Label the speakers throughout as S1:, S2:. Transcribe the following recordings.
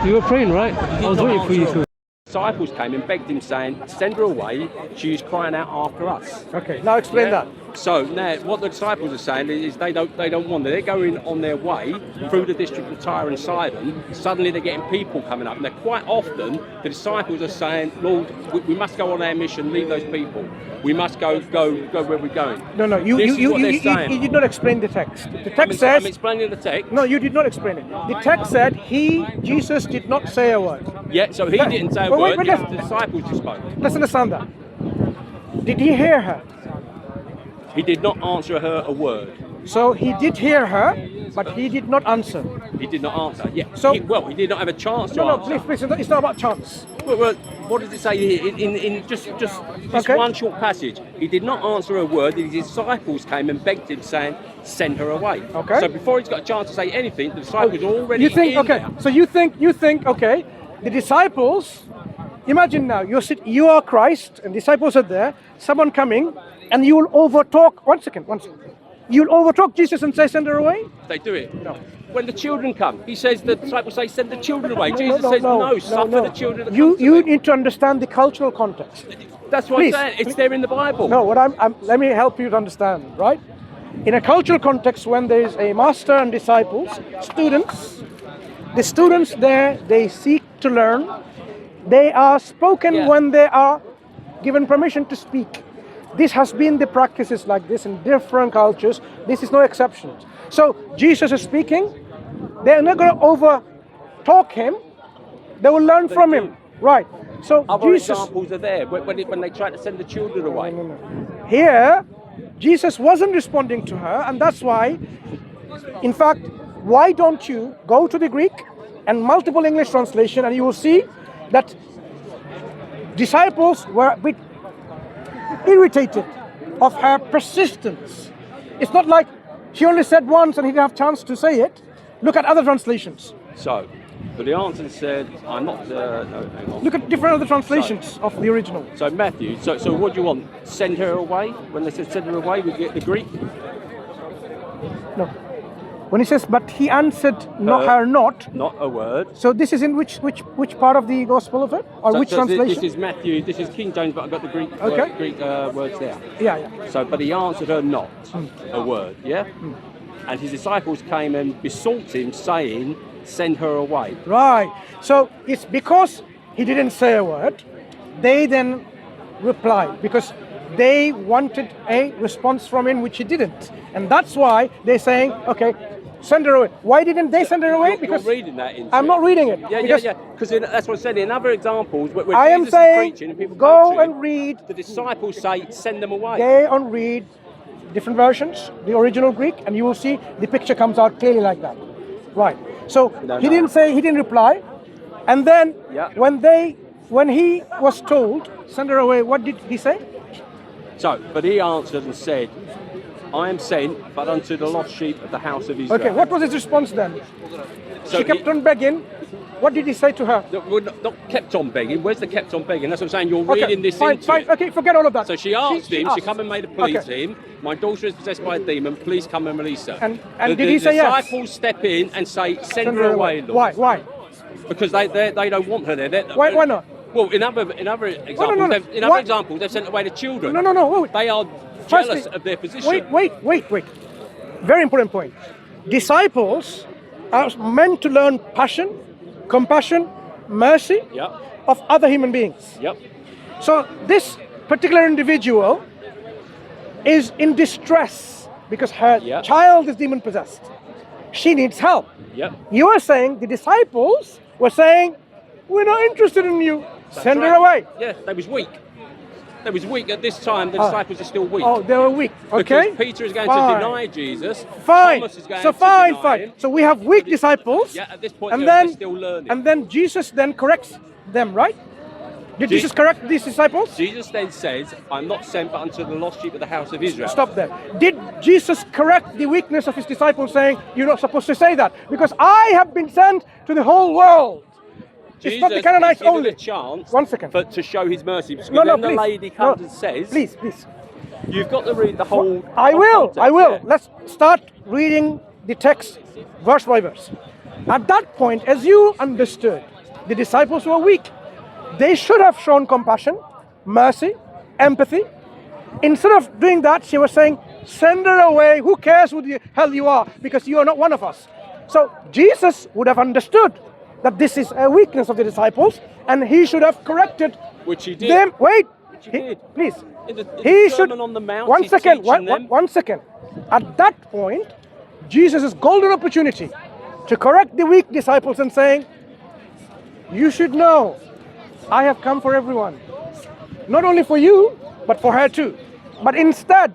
S1: You were praying, right? I was waiting for you to.
S2: Disciples came and begged him, saying, "Send her away. She's crying out after us."
S3: Okay, now explain that.
S2: So now, what the disciples are saying is they don't want it. They're going on their way through the district of Tyre and Sidon. Suddenly, they're getting people coming up, and they're quite often the disciples are saying, "Lord, we must go on our mission. Leave those people. We must go where we're going."
S3: No, you did not explain the text. The text says.
S2: I'm explaining the text.
S3: No, you did not explain it. The text said Jesus did not say a word.
S2: Yeah, so he didn't say a word. The disciples just spoke.
S3: Let's understand that. Did he hear her?
S2: He did not answer her a word.
S3: So he did hear her, but he did not answer.
S2: He did not answer. Yeah.
S3: So
S2: he did not have a chance to answer.
S3: No, please, it's not about chance.
S2: Well, what does it say here in just one short passage? He did not answer a word. His disciples came and begged him, saying, "Send her away."
S3: Okay.
S2: So before he's got a chance to say anything, the disciples are already
S3: You think
S2: in
S3: okay?
S2: there.
S3: So you think okay? The disciples. Imagine now you are Christ, and disciples are there. Someone coming, and you will overtalk. One second. You'll overtalk Jesus and say, "Send her away."
S2: They do it.
S3: No.
S2: When the children come, he says the disciples say, "Send the children away." Jesus says, "No, suffer the children to come to
S3: You
S2: me."
S3: need to understand the cultural context.
S2: That's what I'm saying. It's there in the Bible.
S3: No, let me help you to understand, right? In a cultural context, when there is a master and disciples, the students there, they seek to learn. They are spoken when they are given permission to speak. This has been the practices like this in different cultures. This is no exception. So Jesus is speaking. They're not going to over talk him. They will learn from him. Right. So
S2: Other
S3: Jesus,
S2: examples are there when they try to send the children away.
S3: No. Here, Jesus wasn't responding to her, and that's why, in fact, why don't you go to the Greek and multiple English translation, and you will see that disciples were a bit irritated of her persistence. It's not like she only said once and he didn't have chance to say it. Look at other translations.
S2: So, but the answer said, "I'm not." No, hang on.
S3: Look at different other translations of the original.
S2: So Matthew. So what do you want? Send her away? When they said send her away, we get the Greek.
S3: No. When he says, "But he answered her not."
S2: Not a word.
S3: So this is in which part of the Gospel of it, or which translation?
S2: This is Matthew. This is King James, but I've got the Greek words there.
S3: Yeah.
S2: So, but he answered her not a word. Yeah. And his disciples came and besought him, saying, "Send her away."
S3: Right. So it's because he didn't say a word, they then replied because they wanted a response from him which he didn't, and that's why they're saying, "Okay, send her away." Why didn't they send her away?
S2: Because you're reading that into
S3: I'm not reading it.
S2: Yeah. Because that's what I said in other examples where
S3: I am
S2: Jesus
S3: saying,
S2: is preaching and people
S3: go and read.
S2: The disciples say, "Send them away."
S3: Go and read different versions, the original Greek, and you will see the picture comes out clearly like that. Right. So he didn't reply, and then when he was told, "Send her away," what did he say?
S2: So, but he answered and said, "I am sent, but unto the lost sheep of the house of Israel."
S3: Okay, what was his response then?
S2: So
S3: she kept on begging. What did he say to her?
S2: Not kept on begging. Where's the kept on begging? That's what I'm saying. You're reading this into it.
S3: Okay, forget all of that.
S2: So she asked him. She come and made a plea to him. "My daughter is possessed by a demon. Please come and release her."
S3: And did he say yes?
S2: The disciples step in and say, "Send her away, Lord."
S3: Why?
S2: Because they don't want her there.
S3: Why not?
S2: Well, in other examples, they've sent away the children.
S3: No. Wait.
S2: They are jealous of their position.
S3: Wait. Very important point. Disciples are meant to learn passion, compassion, mercy of other human beings.
S2: Yep.
S3: So this particular individual is in distress because her child is demon possessed. She needs help.
S2: Yep.
S3: You are saying the disciples were saying, "We're not interested in you. Send her away."
S2: Yeah, they was weak. They was weak at this time. The disciples are still weak.
S3: Oh, they were weak. Okay.
S2: Because Peter is going to deny Jesus.
S3: Fine.
S2: Thomas is going
S3: So
S2: to deny him.
S3: So we have weak disciples.
S2: Yeah, at this point
S3: they're
S2: still learning.
S3: And then Jesus then corrects them, right? Did Jesus correct these disciples?
S2: Jesus then says, "I'm not sent but unto the lost sheep of the house of Israel."
S3: Stop there. Did Jesus correct the weakness of his disciples, saying, "You're not supposed to say that because I have been sent to the whole world"? It's not the Canaanites only.
S2: A chance
S3: 1 second.
S2: to show his mercy. Because
S3: No,
S2: then
S3: please.
S2: the lady comes and says,
S3: Please.
S2: "You've got to read the whole."
S3: I will.
S2: Yeah.
S3: Let's start reading the text verse by verse. At that point, as you understood, the disciples were weak. They should have shown compassion, mercy, empathy. Instead of doing that, she was saying, send her away. Who cares who the hell you are? Because you are not one of us. So Jesus would have understood that this is a weakness of the disciples, and he should have corrected
S2: Which he did.
S3: them. Wait,
S2: Which he did.
S3: please.
S2: In the
S3: He
S2: Sermon
S3: should.
S2: on the Mount,
S3: One
S2: he's
S3: second.
S2: teaching them.
S3: One second. At that point, Jesus' golden opportunity to correct the weak disciples and saying, you should know, I have come for everyone. Not only for you, but for her too. But instead,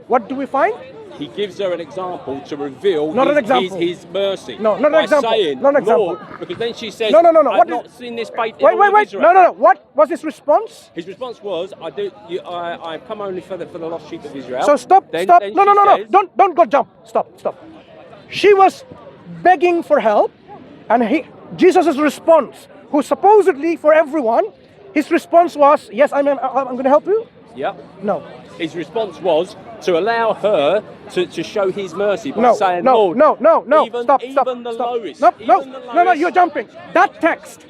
S3: what do we find?
S2: He gives her an example to reveal
S3: Not an example.
S2: his mercy.
S3: No, not an
S2: by
S3: example.
S2: Saying,
S3: Not an example.
S2: Lord, because then she says,
S3: No.
S2: I've
S3: What
S2: not
S3: is-
S2: seen this faith in
S3: Wait.
S2: all of Israel.
S3: No. What was his response?
S2: His response was, I've come only for the lost sheep of Israel.
S3: So stop.
S2: Then
S3: No.
S2: she says-
S3: Don't go jump. Stop. She was begging for help, and Jesus' response, who supposedly for everyone, his response was, yes, I'm going to help you.
S2: Yep.
S3: No.
S2: His response was to allow her to show his mercy by saying,
S3: no,
S2: Lord,
S3: no, stop.
S2: even the lowest.
S3: No,
S2: even the
S3: no,
S2: lowest-
S3: you're jumping. That text.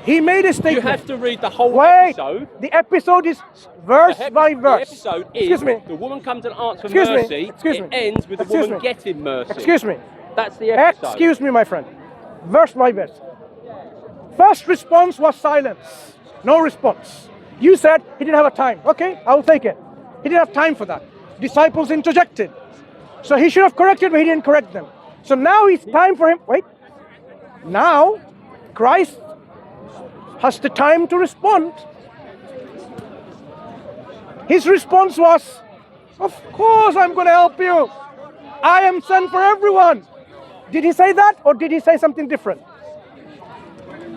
S3: He made a statement.
S2: You have to read the whole
S3: Wait,
S2: episode.
S3: the episode is verse by
S2: The
S3: verse.
S2: episode is
S3: Excuse me.
S2: the woman comes and asks for
S3: Excuse me.
S2: mercy.
S3: Excuse
S2: it
S3: me.
S2: ends with the
S3: Excuse
S2: woman
S3: me.
S2: getting mercy.
S3: Excuse me.
S2: That's the episode.
S3: Excuse me, my friend. Verse by verse. First response was silence. No response. You said he didn't have a time. Okay, I will take it. He didn't have time for that. Disciples interjected. So he should have corrected, but he didn't correct them. So now it's time for him. Wait. Now, Christ has the time to respond. His response was, of course I'm going to help you. I am sent for everyone. Did he say that, or did he say something different?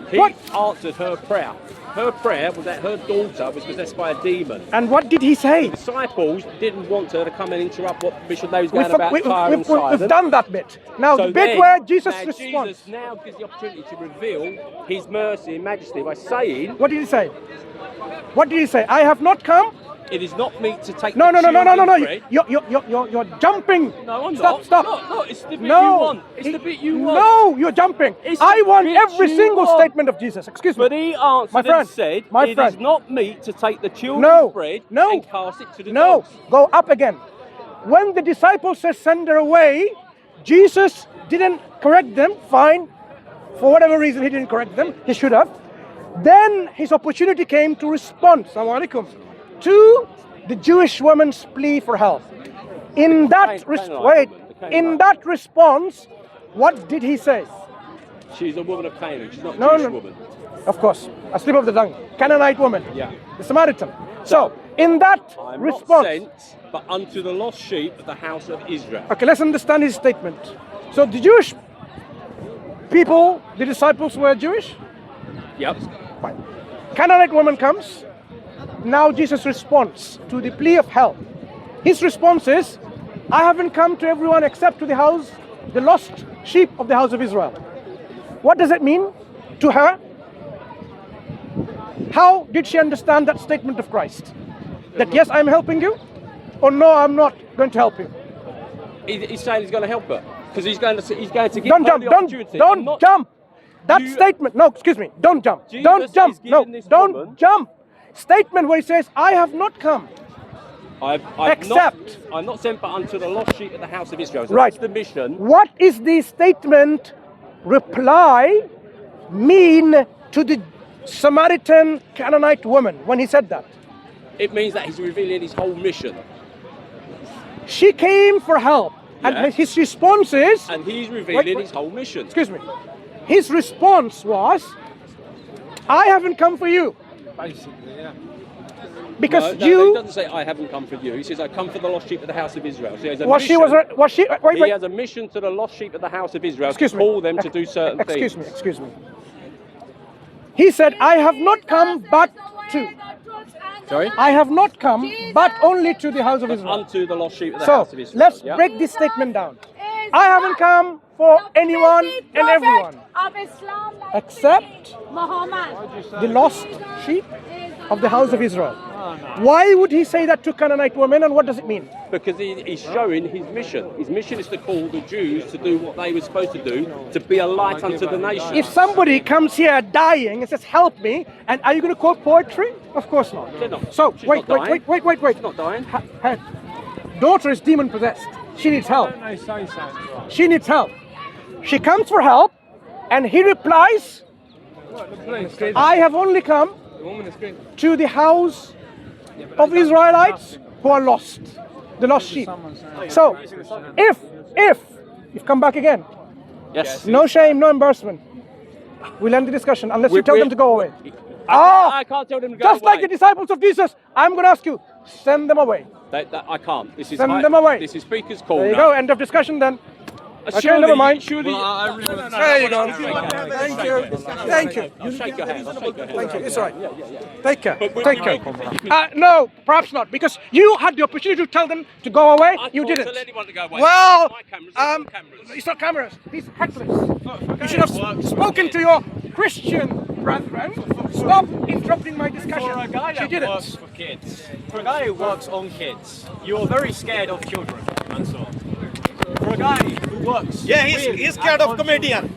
S2: He
S3: What?
S2: answered her prayer. Her prayer was that her daughter was possessed by a demon.
S3: And what did he say?
S2: The disciples didn't want her to come and interrupt what missionary was going
S3: We've,
S2: about
S3: we-
S2: Tyre and
S3: we've
S2: Sidon.
S3: done that bit. Now,
S2: So
S3: the bit
S2: then,
S3: where Jesus
S2: now
S3: responds.
S2: Jesus now gives the opportunity to reveal his mercy and majesty by saying,
S3: What did he say? What did he say? I have not come.
S2: it is not meet to take
S3: No.
S2: the children's bread.
S3: You're jumping.
S2: No, I'm
S3: Stop,
S2: not.
S3: stop.
S2: No, it's the bit
S3: No.
S2: you want. It's the bit you want.
S3: No, you're jumping.
S2: It's
S3: I
S2: the
S3: want
S2: bit
S3: every
S2: you
S3: single
S2: want.
S3: statement of Jesus. Excuse me.
S2: But he answered
S3: My friend,
S2: and said,
S3: my
S2: it
S3: friend.
S2: is not meet to take the children's
S3: No,
S2: bread
S3: no,
S2: and cast it to the
S3: No,
S2: dogs.
S3: go up again. When the disciples said send her away, Jesus didn't correct them. Fine. For whatever reason, he didn't correct them. He should have. Then his opportunity came to respond, Assalamu alaikum, to the Jewish woman's plea for help. In that response, what did he say?
S2: She's a woman of Canaan. She's not a
S3: No,
S2: Jewish
S3: no.
S2: woman.
S3: Of course, a slip of the tongue. Canaanite woman.
S2: Yeah.
S3: The Samaritan. So, in that
S2: I'm
S3: response,
S2: not sent, but unto the lost sheep of the house of Israel.
S3: okay, let's understand his statement. So the Jewish people, the disciples were Jewish.
S2: Yep.
S3: Fine. Canaanite woman comes. Now Jesus responds to the plea of help. His response is, I haven't come to everyone except to the lost sheep of the house of Israel. What does it mean to her? How did she understand that statement of Christ? That yes, I'm helping you, or no, I'm not going to help you.
S2: He's saying he's going to help her because he's going to give
S3: Don't
S2: her
S3: jump,
S2: the
S3: don't
S2: opportunity. I'm not-
S3: jump. That
S2: You-
S3: statement, no, excuse me, don't jump.
S2: Jesus
S3: Don't jump.
S2: is
S3: No,
S2: giving this
S3: don't
S2: woman-
S3: jump. Statement where he says, I have not come. Except-
S2: I'm not sent, but unto the lost sheep of the house of Israel. So
S3: Right.
S2: that's the mission.
S3: What is the statement reply mean to the Samaritan Canaanite woman when he said that?
S2: It means that he's revealing his whole mission,
S3: She came for help.
S2: Yeah.
S3: And his response is,
S2: and he's revealing
S3: Wait.
S2: his whole mission.
S3: excuse me, his response was, I haven't come for you.
S4: Basically, yeah.
S3: Because
S2: No,
S3: you,
S2: he doesn't say I haven't come for you. He says I come for the lost sheep of the house of Israel. So he has a
S3: was she,
S2: mission.
S3: wait,
S2: He
S3: wait.
S2: has a mission to the lost sheep of the house of Israel
S3: Excuse
S2: to
S3: me.
S2: call them to do certain
S3: Excuse
S2: things.
S3: me, excuse me. He said, I have not come but to.
S2: Sorry?
S3: I have not come but only to the house of Israel.
S2: Unto the lost sheep of the
S3: So,
S2: house of Israel.
S3: let's
S2: yeah?
S3: break this statement down. I haven't come for anyone and everyone
S5: of Islam,
S3: except
S5: Muhammad.
S3: the lost sheep of the house of Israel. Why would he say that to Canaanite women, and what does it mean?
S2: Because he's showing his mission. His mission is to call the Jews to do what they were supposed to do, to be a light unto the nation.
S3: If somebody comes here dying and says, help me, and are you going to quote poetry? Of course not.
S2: They're not.
S3: So,
S2: She's
S3: wait.
S2: not dying.
S3: She's
S2: not dying.
S3: Her daughter is demon-possessed. She needs help. She needs help. She comes for help, and he replies, I have only come to the house of Israelites who are lost, the lost sheep. So, if you've come back again,
S2: Yes.
S3: no shame, no embarrassment, we'll end the discussion unless you tell them to go away.
S2: I can't tell them to go
S3: Just
S2: away.
S3: like the disciples of Jesus, I'm going to ask you, send them away.
S2: I can't. This is
S3: Send them away.
S2: This is Speaker's Corner.
S3: There you go, end of discussion then. Okay,
S2: Surely,
S3: never mind.
S2: Surely,
S3: There you go. Thank you. Thank you.
S2: I'll shake your hand.
S3: Thank you. It's all right. Take care. Take care. No, perhaps not, because you had the opportunity to tell them to go away. You didn't.
S2: Tell anyone to go away.
S3: Well,
S2: My cameras,
S3: it's not cameras. These hecklers. You should have spoken to your Christian brethren. Stop interrupting my discussion.
S4: For a guy
S3: She
S4: that works
S3: didn't.
S4: for kids, for a guy who works on kids, you're very scared of children, Mansur. For a guy who works,
S5: he's scared of comedian.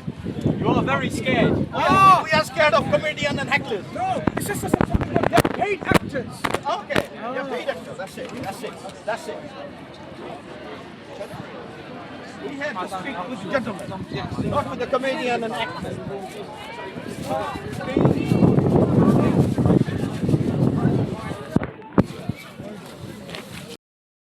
S4: You are very scared.
S5: Oh, we are scared of comedian and hecklers.
S3: No, this is they're paid actors.
S5: Okay, you're paid actors. That's it. We have to speak with gentlemen, not with the comedian and actor.